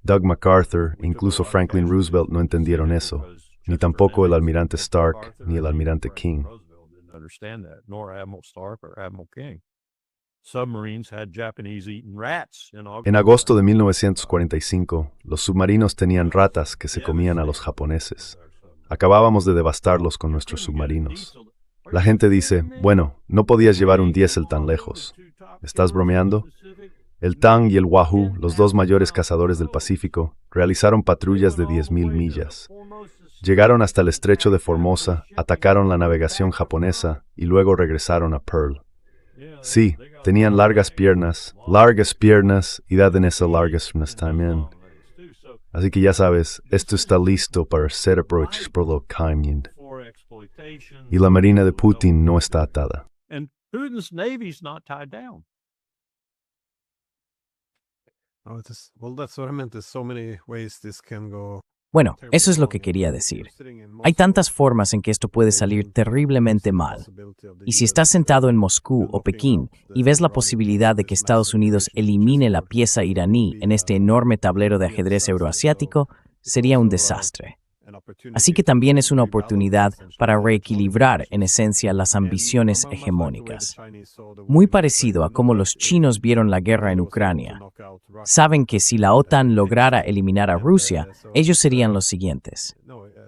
Doug MacArthur e incluso Franklin Roosevelt no entendieron eso, ni tampoco el almirante Stark ni el almirante King. En agosto de 1945, los submarinos tenían ratas que se comían a los japoneses. Acabábamos de devastarlos con nuestros submarinos. La gente dice, bueno, no podías llevar un diésel tan lejos. ¿Estás bromeando? El Tang y el Wahoo, los dos mayores cazadores del Pacífico, realizaron patrullas de 10.000 millas. Llegaron hasta el estrecho de Formosa, atacaron la navegación japonesa y luego regresaron a Pearl. Sí, tenían largas piernas y daban esas largas piernas también. Así que ya sabes, esto está listo para ser aprovechado por los Kaimyin. Y la marina de Putin no está atada. Bueno, eso es lo que quería decir. Hay tantas formas en que esto puede salir terriblemente mal. Y si estás sentado en Moscú o Pekín y ves la posibilidad de que Estados Unidos elimine la pieza iraní en este enorme tablero de ajedrez euroasiático, sería un desastre. Así que también es una oportunidad para reequilibrar, en esencia, las ambiciones hegemónicas. Muy parecido a cómo los chinos vieron la guerra en Ucrania. Saben que si la OTAN lograra eliminar a Rusia, ellos serían los siguientes.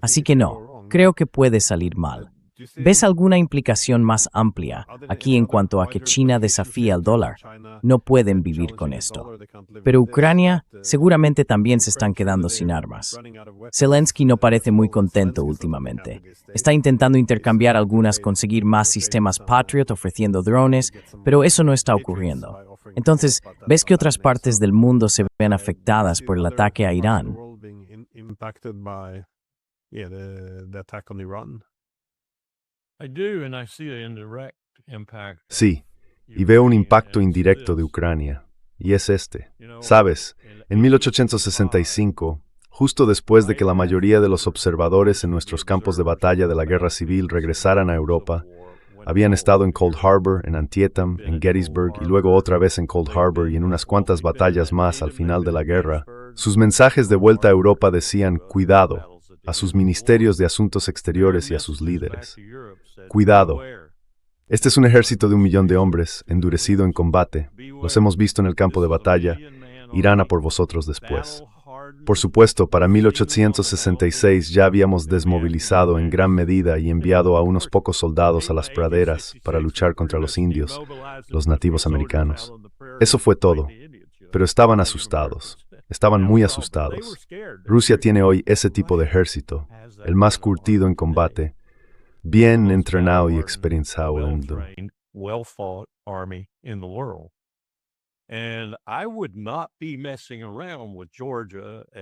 Así que no, creo que puede salir mal. ¿Ves alguna implicación más amplia aquí en cuanto a que China desafía al dólar? No pueden vivir con esto. Pero Ucrania seguramente también se están quedando sin armas. Zelensky no parece muy contento últimamente. Está intentando intercambiar algunas, conseguir más sistemas Patriot ofreciendo drones, pero eso no está ocurriendo. Entonces, ¿ves que otras partes del mundo se ven afectadas por el ataque a Irán? Sí, y veo un impacto indirecto de Ucrania, y es este. Sabes, en 1865, justo después de que la mayoría de los observadores en nuestros campos de batalla de la guerra civil regresaran a Europa, habían estado en Cold Harbor, en Antietam, en Gettysburg y luego otra vez en Cold Harbor y en unas cuantas batallas más al final de la guerra, sus mensajes de vuelta a Europa decían «cuidado» a sus ministerios de Asuntos Exteriores y a sus líderes. Cuidado. Este es un ejército de 1 millón de hombres, endurecido en combate. Los hemos visto en el campo de batalla. Irán a por vosotros después. Por supuesto, para 1866 ya habíamos desmovilizado en gran medida y enviado a unos pocos soldados a las praderas para luchar contra los indios, los nativos americanos. Eso fue todo. Pero estaban asustados. Estaban muy asustados. Rusia tiene hoy ese tipo de ejército, el más curtido en combate, bien entrenado y experienciado.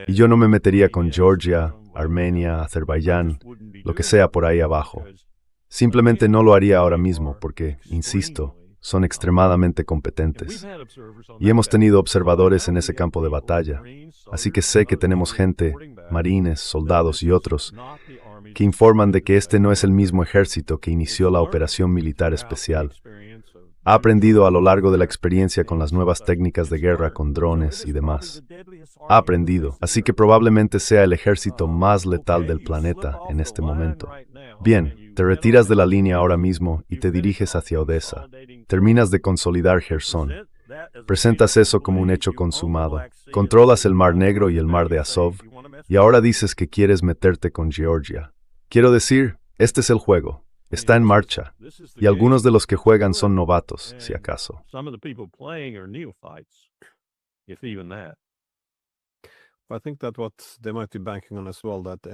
Y yo no me metería con Georgia, Armenia, Azerbaiyán, lo que sea por ahí abajo. Simplemente no lo haría ahora mismo porque, insisto, son extremadamente competentes. Y hemos tenido observadores en ese campo de batalla, así que sé que tenemos gente, marines, soldados y otros, que informan de que este no es el mismo ejército que inició la operación militar especial. Ha aprendido a lo largo de la experiencia con las nuevas técnicas de guerra con drones y demás. Ha aprendido, así que probablemente sea el ejército más letal del planeta en este momento. Bien, te retiras de la línea ahora mismo y te diriges hacia Odessa. Terminas de consolidar Jersón. Presentas eso como un hecho consumado. Controlas el Mar Negro y el Mar de Azov, y ahora dices que quieres meterte con Georgia. Quiero decir, este es el juego. Está en marcha, y algunos de los que juegan son novatos, si acaso.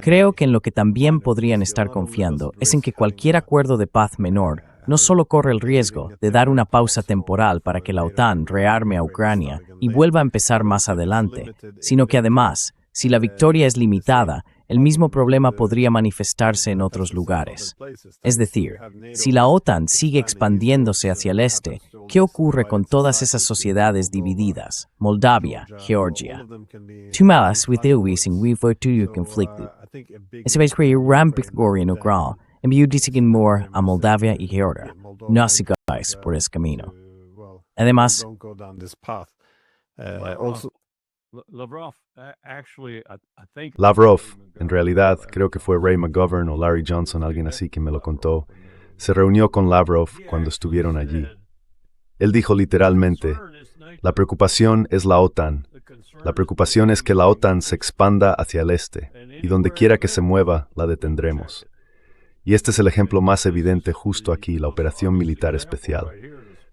Creo que en lo que también podrían estar confiando es en que cualquier acuerdo de paz menor no solo corre el riesgo de dar una pausa temporal para que la OTAN rearme a Ucrania y vuelva a empezar más adelante, sino que además, si la victoria es limitada, el mismo problema podría manifestarse en otros lugares. Es decir, si la OTAN sigue expandiéndose hacia el este, ¿qué ocurre con todas esas sociedades divididas? Moldavia, Georgia. Tumalas with in Weaver to conflicto. Ese vez que Rampithgorian Ogral envió dissiguen more a Moldavia y Georgia. No sigáis por ese camino. Además, Lavrov, en realidad, creo que fue Ray McGovern o Larry Johnson, alguien así que me lo contó, se reunió con Lavrov cuando estuvieron allí. Él dijo literalmente, la preocupación es la OTAN. La preocupación es que la OTAN se expanda hacia el este, y donde quiera que se mueva, la detendremos. Y este es el ejemplo más evidente justo aquí, la operación militar especial.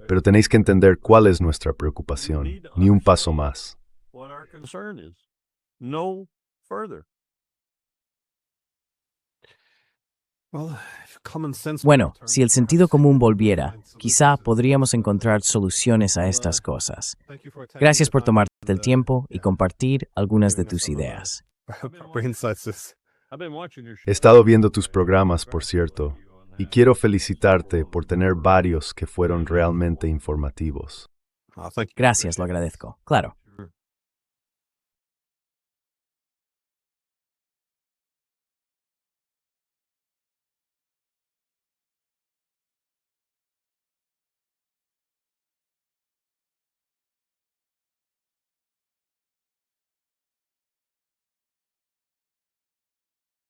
Pero tenéis que entender cuál es nuestra preocupación, ni un paso más. Bueno, si el sentido común volviera, quizá podríamos encontrar soluciones a estas cosas. Gracias por tomarte el tiempo y compartir algunas de tus ideas. He estado viendo tus programas, por cierto, y quiero felicitarte por tener varios que fueron realmente informativos. Gracias, lo agradezco. Claro.